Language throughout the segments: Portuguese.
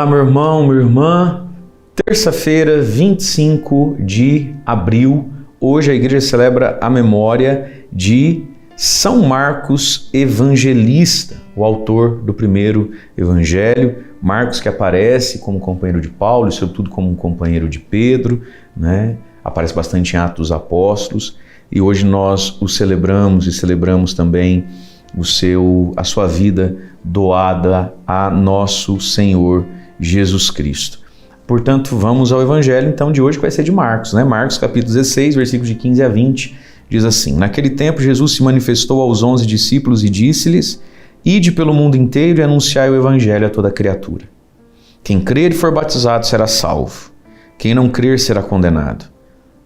Olá, meu irmão, minha irmã. Terça-feira, 25 de abril. Hoje a igreja celebra a memória de São Marcos Evangelista, o autor do primeiro evangelho. Marcos, que aparece como companheiro de Paulo e sobretudo como um companheiro de Pedro, né? Aparece bastante em Atos dos Apóstolos. E hoje nós o celebramos e celebramos também a sua vida doada a nosso Senhor Jesus Cristo. Portanto, vamos ao Evangelho então de hoje, que vai ser de Marcos, né? Marcos capítulo 16, versículos de 15 a 20, diz assim: Naquele tempo Jesus se manifestou aos 11 discípulos e disse-lhes: Ide pelo mundo inteiro e anunciai o Evangelho a toda criatura. Quem crer e for batizado será salvo, quem não crer será condenado.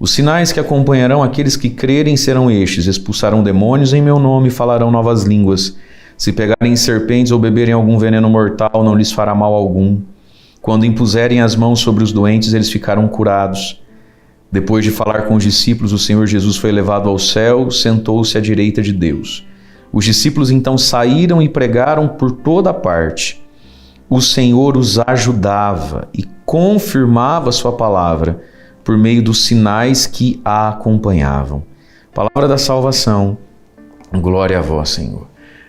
Os sinais que acompanharão aqueles que crerem serão estes: expulsarão demônios em meu nome e falarão novas línguas. Se pegarem serpentes ou beberem algum veneno mortal, não lhes fará mal algum. Quando impuserem as mãos sobre os doentes, eles ficarão curados. Depois de falar com os discípulos, o Senhor Jesus foi levado ao céu, sentou-se à direita de Deus. Os discípulos então saíram e pregaram por toda parte. O Senhor os ajudava e confirmava sua palavra por meio dos sinais que a acompanhavam. Palavra da salvação, glória a vós, Senhor.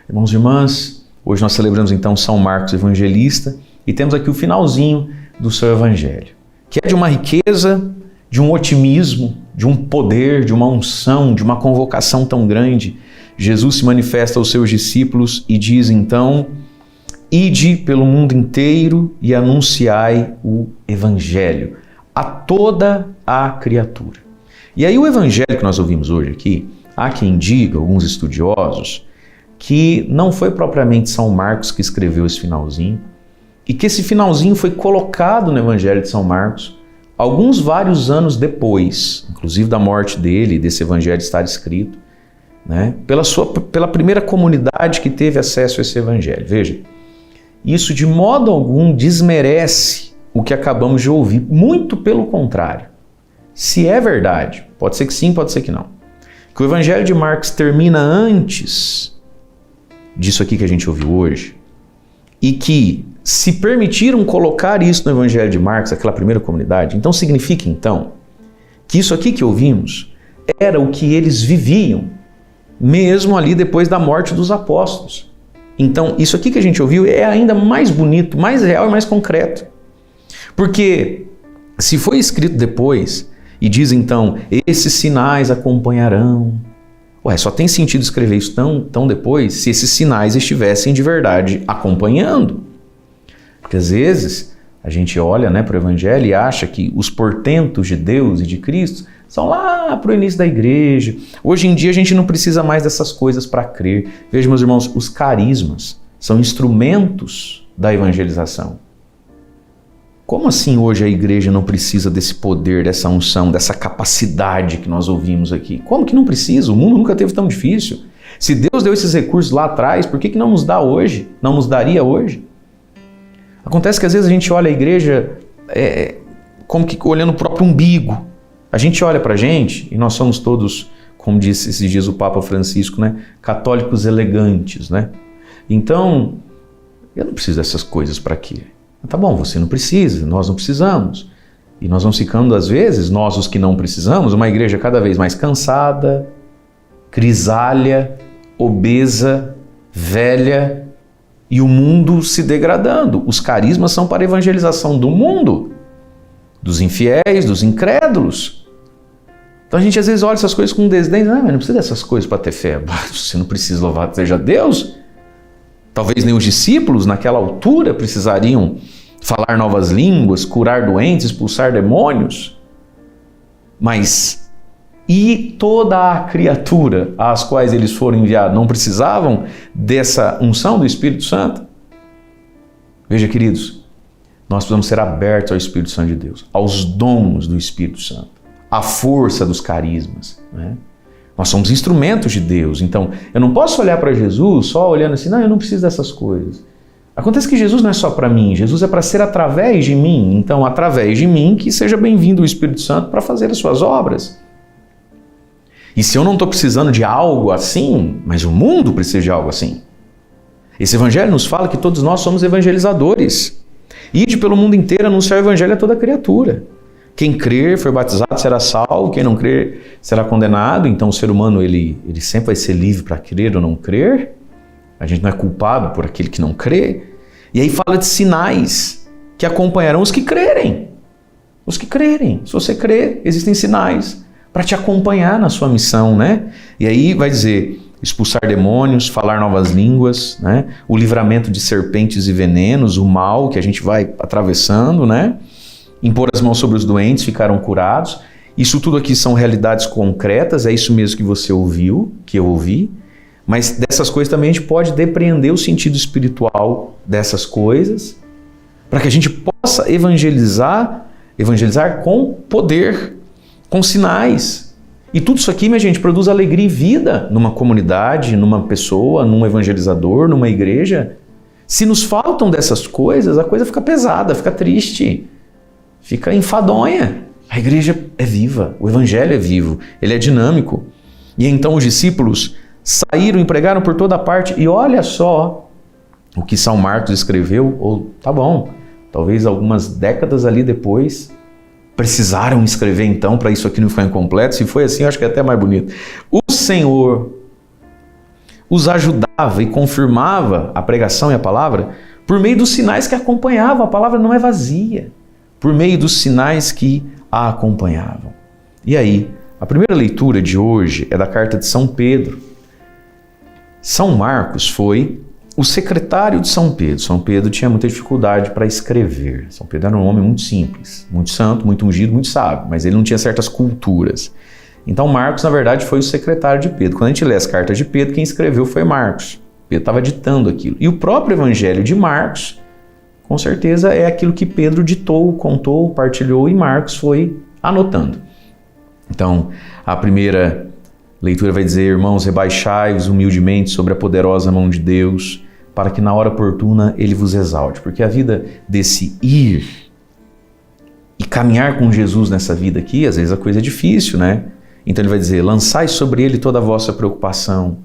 Irmãos e irmãs, hoje nós celebramos então São Marcos Evangelista e temos aqui o finalzinho do seu evangelho, que é de uma riqueza, de um otimismo, de um poder, de uma unção, de uma convocação tão grande. Jesus se manifesta aos seus discípulos e diz então: Ide pelo mundo inteiro e anunciai o evangelho a toda a criatura. E aí o evangelho que nós ouvimos hoje aqui, há quem diga, alguns estudiosos, que não foi propriamente São Marcos que escreveu esse finalzinho, e que esse finalzinho foi colocado no evangelho de São Marcos vários anos depois, inclusive da morte dele, desse evangelho estar escrito, né, pela primeira comunidade que teve acesso a esse evangelho. Veja, isso de modo algum desmerece o que acabamos de ouvir, muito pelo contrário. Se é verdade, pode ser que sim, pode ser que não, que o Evangelho de Marcos termina antes disso aqui que a gente ouviu hoje, e que se permitiram colocar isso no Evangelho de Marcos, aquela primeira comunidade, então significa então que isso aqui que ouvimos era o que eles viviam, mesmo ali depois da morte dos apóstolos. Então isso aqui que a gente ouviu é ainda mais bonito, mais real e mais concreto. Porque se foi escrito depois e diz então, esses sinais acompanharão, só tem sentido escrever isso tão depois se esses sinais estivessem de verdade acompanhando. Porque às vezes a gente olha, né, para o Evangelho e acha que os portentos de Deus e de Cristo são lá para o início da igreja. Hoje em dia a gente não precisa mais dessas coisas para crer. Veja, meus irmãos, os carismas são instrumentos da evangelização. Como assim hoje a igreja não precisa desse poder, dessa unção, dessa capacidade que nós ouvimos aqui? Como que não precisa? O mundo nunca teve tão difícil. Se Deus deu esses recursos lá atrás, por que não nos dá hoje? Não nos daria hoje? Acontece que às vezes a gente olha a igreja como que olhando o próprio umbigo. A gente olha pra gente e nós somos todos, como disse esses dias o Papa Francisco, né, católicos elegantes, né? Então, eu não preciso dessas coisas para quê? Tá bom, você não precisa, nós não precisamos. E nós vamos ficando, às vezes, nós os que não precisamos, uma igreja cada vez mais cansada, grisalha, obesa, velha, e o mundo se degradando. Os carismas são para a evangelização do mundo, dos infiéis, dos incrédulos. Então a gente às vezes olha essas coisas com desdém, mas não precisa dessas coisas para ter fé. Você não precisa, louvado seja Deus. Talvez nem os discípulos naquela altura precisariam falar novas línguas, curar doentes, expulsar demônios. Mas e toda a criatura às quais eles foram enviados não precisavam dessa unção do Espírito Santo? Veja, queridos, nós precisamos ser abertos ao Espírito Santo de Deus, aos dons do Espírito Santo, à força dos carismas, né? Nós somos instrumentos de Deus, então eu não posso olhar para Jesus só olhando assim, não, eu não preciso dessas coisas. Acontece que Jesus não é só para mim, Jesus é para ser através de mim, então através de mim que seja bem-vindo o Espírito Santo para fazer as suas obras. E se eu não estou precisando de algo assim, mas o mundo precisa de algo assim. Esse evangelho nos fala que todos nós somos evangelizadores. Ide pelo mundo inteiro anunciar o evangelho a toda criatura. Quem crer, for batizado, será salvo. Quem não crer, será condenado. Então o ser humano ele sempre vai ser livre para crer ou não crer. A gente não é culpado por aquele que não crê. E aí fala de sinais que acompanharão os que crerem. Os que crerem. Se você crer, existem sinais para te acompanhar na sua missão, né? E aí vai dizer expulsar demônios, falar novas línguas, né? O livramento de serpentes e venenos, o mal que a gente vai atravessando, né? Impor as mãos sobre os doentes, ficaram curados. Isso tudo aqui são realidades concretas, é isso mesmo que você ouviu, que eu ouvi. Mas dessas coisas também a gente pode depreender o sentido espiritual dessas coisas, para que a gente possa evangelizar com poder, com sinais. E tudo isso aqui, minha gente, produz alegria e vida numa comunidade, numa pessoa, num evangelizador, numa igreja. Se nos faltam dessas coisas, a coisa fica pesada, fica triste, fica enfadonha. A igreja é viva, o evangelho é vivo, ele é dinâmico. E então os discípulos saíram e pregaram por toda parte. E olha só o que São Marcos escreveu, ou tá bom, talvez algumas décadas ali depois, precisaram escrever então para isso aqui não ficar incompleto. Se foi assim, eu acho que é até mais bonito. O Senhor os ajudava e confirmava a pregação e a palavra por meio dos sinais que acompanhavam. A palavra não é vazia. Por meio dos sinais que a acompanhavam. E aí, a primeira leitura de hoje é da carta de São Pedro. São Marcos foi o secretário de São Pedro. São Pedro tinha muita dificuldade para escrever. São Pedro era um homem muito simples, muito santo, muito ungido, muito sábio, mas ele não tinha certas culturas. Então Marcos, na verdade, foi o secretário de Pedro. Quando a gente lê as cartas de Pedro, quem escreveu foi Marcos. Pedro estava ditando aquilo. E o próprio evangelho de Marcos, com certeza, é aquilo que Pedro ditou, contou, partilhou e Marcos foi anotando. Então, a primeira leitura vai dizer: irmãos, rebaixai-vos humildemente sobre a poderosa mão de Deus, para que na hora oportuna Ele vos exalte. Porque a vida desse ir e caminhar com Jesus nessa vida aqui, às vezes a coisa é difícil, né? Então ele vai dizer: lançai sobre Ele toda a vossa preocupação,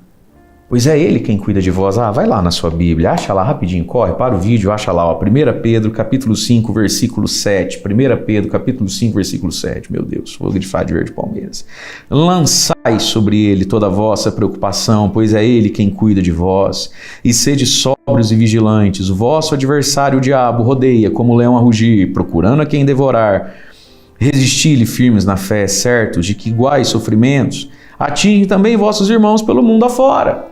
pois é Ele quem cuida de vós. Vai lá na sua Bíblia, acha lá rapidinho, corre, para o vídeo, acha lá, ó, 1 Pedro capítulo 5, versículo 7. 1 Pedro capítulo 5, versículo 7. Meu Deus, vou grifar de verde Palmeiras. Lançai sobre Ele toda a vossa preocupação, pois é Ele quem cuida de vós. E sede sóbrios e vigilantes. O vosso adversário, o diabo, rodeia como leão a rugir, procurando a quem devorar. Resisti-lhe firmes na fé, certos de que iguais sofrimentos atingem também vossos irmãos pelo mundo afora.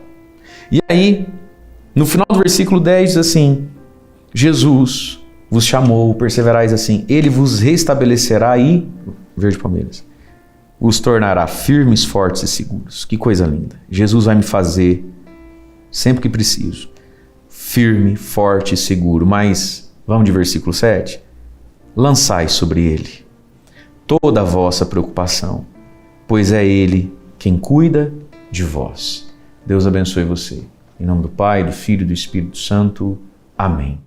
E aí, no final do versículo 10 diz assim: Jesus vos chamou, perseverais assim, Ele vos restabelecerá e, verde Palmeiras, vos tornará firmes, fortes e seguros. Que coisa linda. Jesus vai me fazer, sempre que preciso, firme, forte e seguro. Mas, vamos de versículo 7? Lançai sobre Ele toda a vossa preocupação, pois é Ele quem cuida de vós. Deus abençoe você. Em nome do Pai, do Filho e do Espírito Santo. Amém.